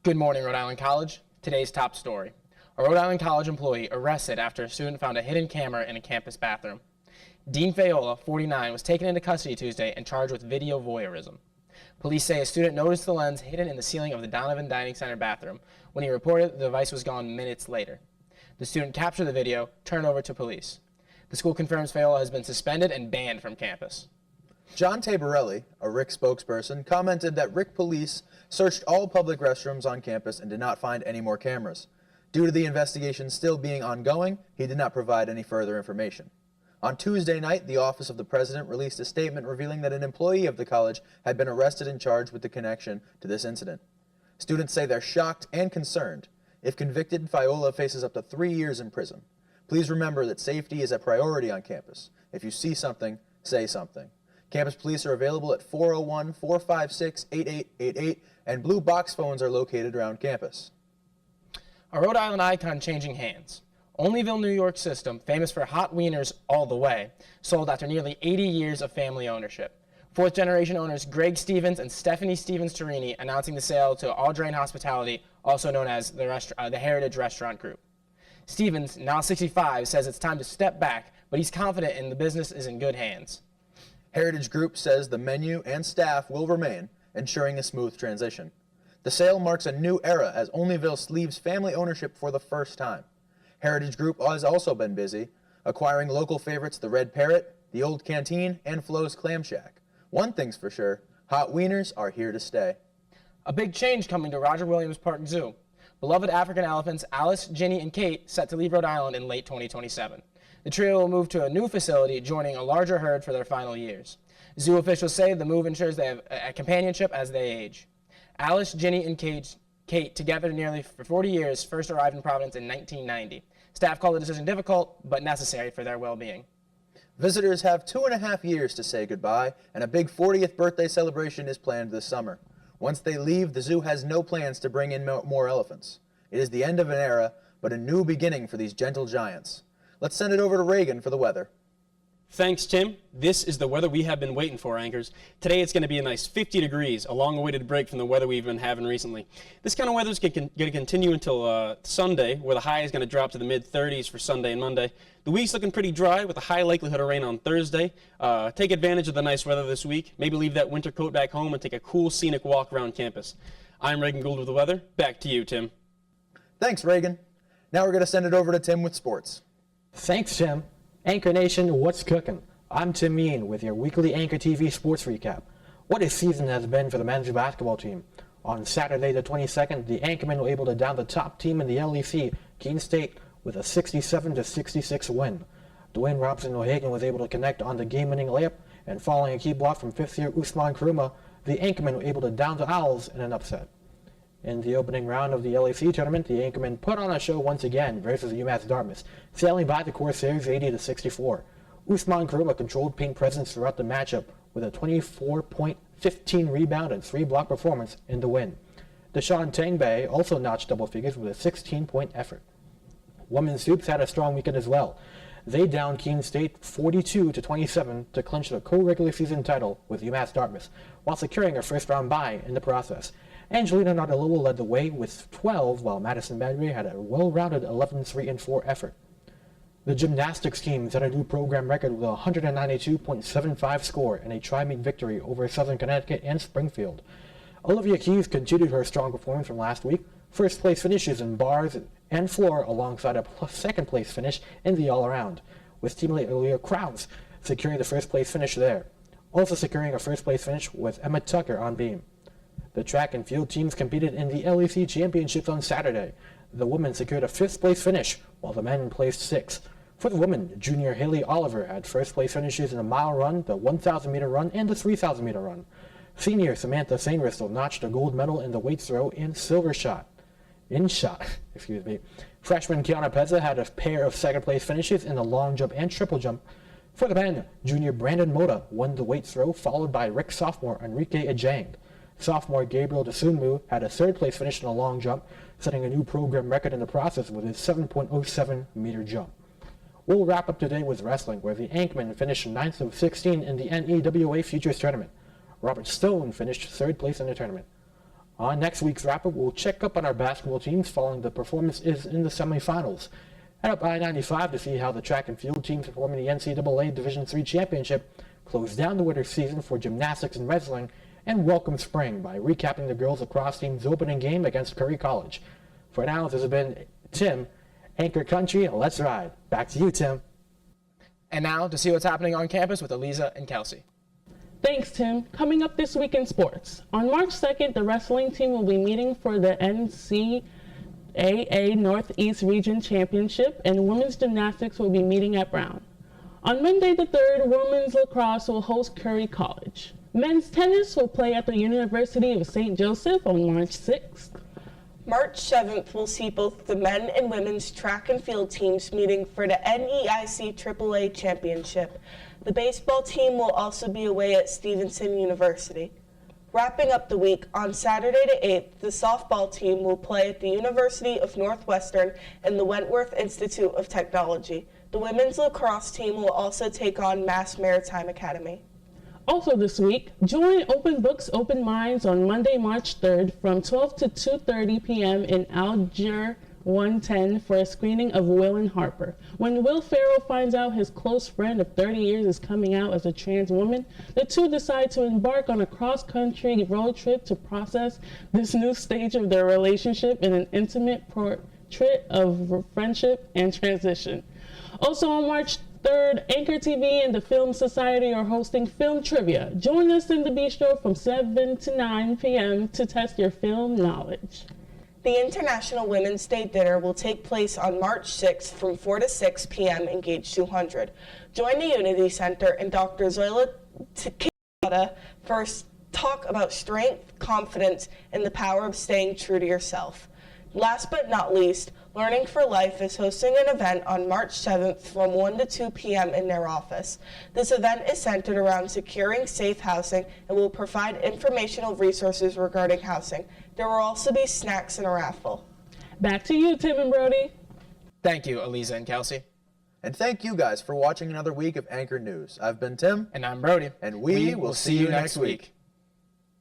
Good morning, Rhode Island College. Today's top story. A Rhode Island College employee arrested after a student found a hidden camera in a campus bathroom. Dean Fayola, 49, was taken into custody Tuesday and charged with video voyeurism. Police say a student noticed the lens hidden in the ceiling of the Donovan Dining Center bathroom when he reported the device was gone minutes later. The student captured the video, turned it over to police. The school confirms Fayola has been suspended and banned from campus. John Tabarelli, a RIC spokesperson, commented that RIC police searched all public restrooms on campus and did not find any more cameras. Due to the investigation still being ongoing, he did not provide any further information. On Tuesday night, the Office of the President released a statement revealing that an employee of the college had been arrested and charged with the connection to this incident. Students say they're shocked and concerned. If convicted, Fayola faces up to 3 years in prison. Please remember that safety is a priority on campus. If you see something, say something. Campus police are available at 401-456-8888, and blue box phones are located around campus. A Rhode Island icon changing hands. Olneyville, New York system, famous for hot wieners all the way, sold after nearly 80 years of family ownership. Fourth-generation owners Greg Stevens and Stephanie Stevens-Torini announcing the sale to Audrain Hospitality, also known as the Heritage Restaurant Group. Stevens, now 65, says it's time to step back, but he's confident in the business is in good hands. Heritage Group says the menu and staff will remain, ensuring a smooth transition. The sale marks a new era as Olneyville leaves family ownership for the first time. Heritage Group has also been busy, acquiring local favorites the Red Parrot, the Old Canteen, and Flo's Clam Shack. One thing's for sure, hot wieners are here to stay. A big change coming to Roger Williams Park Zoo. Beloved African elephants Alice, Ginny, and Kate set to leave Rhode Island in late 2027. The trio will move to a new facility, joining a larger herd for their final years. Zoo officials say the move ensures they have a companionship as they age. Alice, Ginny, and Kate, together nearly for 40 years, first arrived in Providence in 1990. Staff call the decision difficult, but necessary for their well-being. Visitors have 2.5 years to say goodbye, and a big 40th birthday celebration is planned this summer. Once they leave, the zoo has no plans to bring in more elephants. It is the end of an era, but a new beginning for these gentle giants. Let's send it over to Reagan for the weather. Thanks, Tim. This is the weather we have been waiting for, anchors. Today it's going to be a nice 50 degrees, a long-awaited break from the weather we've been having recently. This kind of weather is going to continue until Sunday, where the high is going to drop to the mid-30s for Sunday and Monday. The week's looking pretty dry with a high likelihood of rain on Thursday. Take advantage of the nice weather this week. Maybe leave that winter coat back home and take a cool scenic walk around campus. I'm Reagan Gould with the weather. Back to you, Tim. Thanks, Reagan. Now we're going to send it over to Tim with sports. Thanks, Tim. Anchor Nation, what's cooking? I'm Tim Mean with your weekly Anchor TV sports recap. What a season has been for the men's basketball team. On Saturday the 22nd, the Anchormen were able to down the top team in the LEC, Keene State, with a 67-66 win. Dwayne Robson-O'Hagan was able to connect on the game-winning layup, and following a key block from fifth-year Usman Kuruma, the Anchormen were able to down the Owls in an upset. In the opening round of the LEC tournament, the Anchormen put on a show once again versus UMass Dartmouth, sailing by the Corsairs 80-64. Usman Kuruma controlled paint presence throughout the matchup with a 24-point, 15-rebound, and 3-block performance in the win. Deshaun Tangbae also notched double figures with a 16-point effort. Women's Hoops had a strong weekend as well. They downed Keene State 42-27 to clinch the co-regular season title with UMass Dartmouth, while securing a first-round bye in the process. Angelina Nottololo led the way with 12, while Madison Badbury had a well-rounded 11-3-4 effort. The gymnastics team set a new program record with a 192.75 score and a tri-meet victory over Southern Connecticut and Springfield. Olivia Keys continued her strong performance from last week, first-place finishes in bars and floor alongside a second-place finish in the all-around, with teammate Olivia Krause securing the first-place finish there. Also securing a first-place finish was Emma Tucker on beam. The track and field teams competed in the LEC Championships on Saturday. The women secured a fifth-place finish, while the men placed sixth. For the women, junior Haley Oliver had first-place finishes in the mile run, the 1,000-meter run, and the 3,000-meter run. Senior Samantha Sainristel notched a gold medal in the weight throw and silver shot. Freshman Kiana Pezza had a pair of second-place finishes in the long jump and triple jump. For the men, junior Brandon Mota won the weight throw, followed by RIC sophomore Enrique Ajang. Sophomore Gabriel Desunmu had a third-place finish in the long jump, setting a new program record in the process with his 7.07-meter jump. We'll wrap up today with wrestling, where the Anchormen finished 9th of 16 in the NEWA Futures Tournament. Robert Stone finished third place in the tournament. On next week's wrap-up, we'll check up on our basketball teams following the performances in the semifinals. Head up I-95 to see how the track and field teams performing the NCAA Division III Championship close down the winter season for gymnastics and wrestling, and welcome spring by recapping the girls lacrosse team's opening game against Curry College. For now, this has been Tim, Anchor Country. Let's ride. Back to you, Tim. And now to see what's happening on campus with Eliza and Kelsey. Thanks, Tim. Coming up this week in sports. On March 2nd, the wrestling team will be meeting for the NCAA Northeast Region Championship, and women's gymnastics will be meeting at Brown. On Monday the 3rd, women's lacrosse will host Curry College. Men's tennis will play at the University of St. Joseph on March 6th. March 7th will see both the men and women's track and field teams meeting for the NEIC AAA Championship. The baseball team will also be away at Stevenson University. Wrapping up the week, on Saturday the 8th, the softball team will play at the University of Northwestern and the Wentworth Institute of Technology. The women's lacrosse team will also take on Mass Maritime Academy. Also this week, join Open Books, Open Minds on Monday, March 3rd from 12 to 2:30 p.m. in Alger 110 for a screening of Will and Harper. When Will Ferrell finds out his close friend of 30 years is coming out as a trans woman, the two decide to embark on a cross-country road trip to process this new stage of their relationship in an intimate portrait of friendship and transition. Also on March 3rd, Anchor TV and the Film Society are hosting Film Trivia. Join us in the bistro from 7 to 9 p.m. to test your film knowledge. The International Women's Day Dinner will take place on March 6th from 4 to 6 p.m. in Gage 200. Join the Unity Center and Dr. Zoila Takada for a talk about strength, confidence, and the power of staying true to yourself. Last but not least, Learning for Life is hosting an event on March 7th from 1 to 2 p.m. in their office. This event is centered around securing safe housing and will provide informational resources regarding housing. There will also be snacks and a raffle. Back to you, Tim and Brody. Thank you, Eliza and Kelsey. And thank you guys for watching another week of Anchor News. I've been Tim. And I'm Brody. And we will see you next week.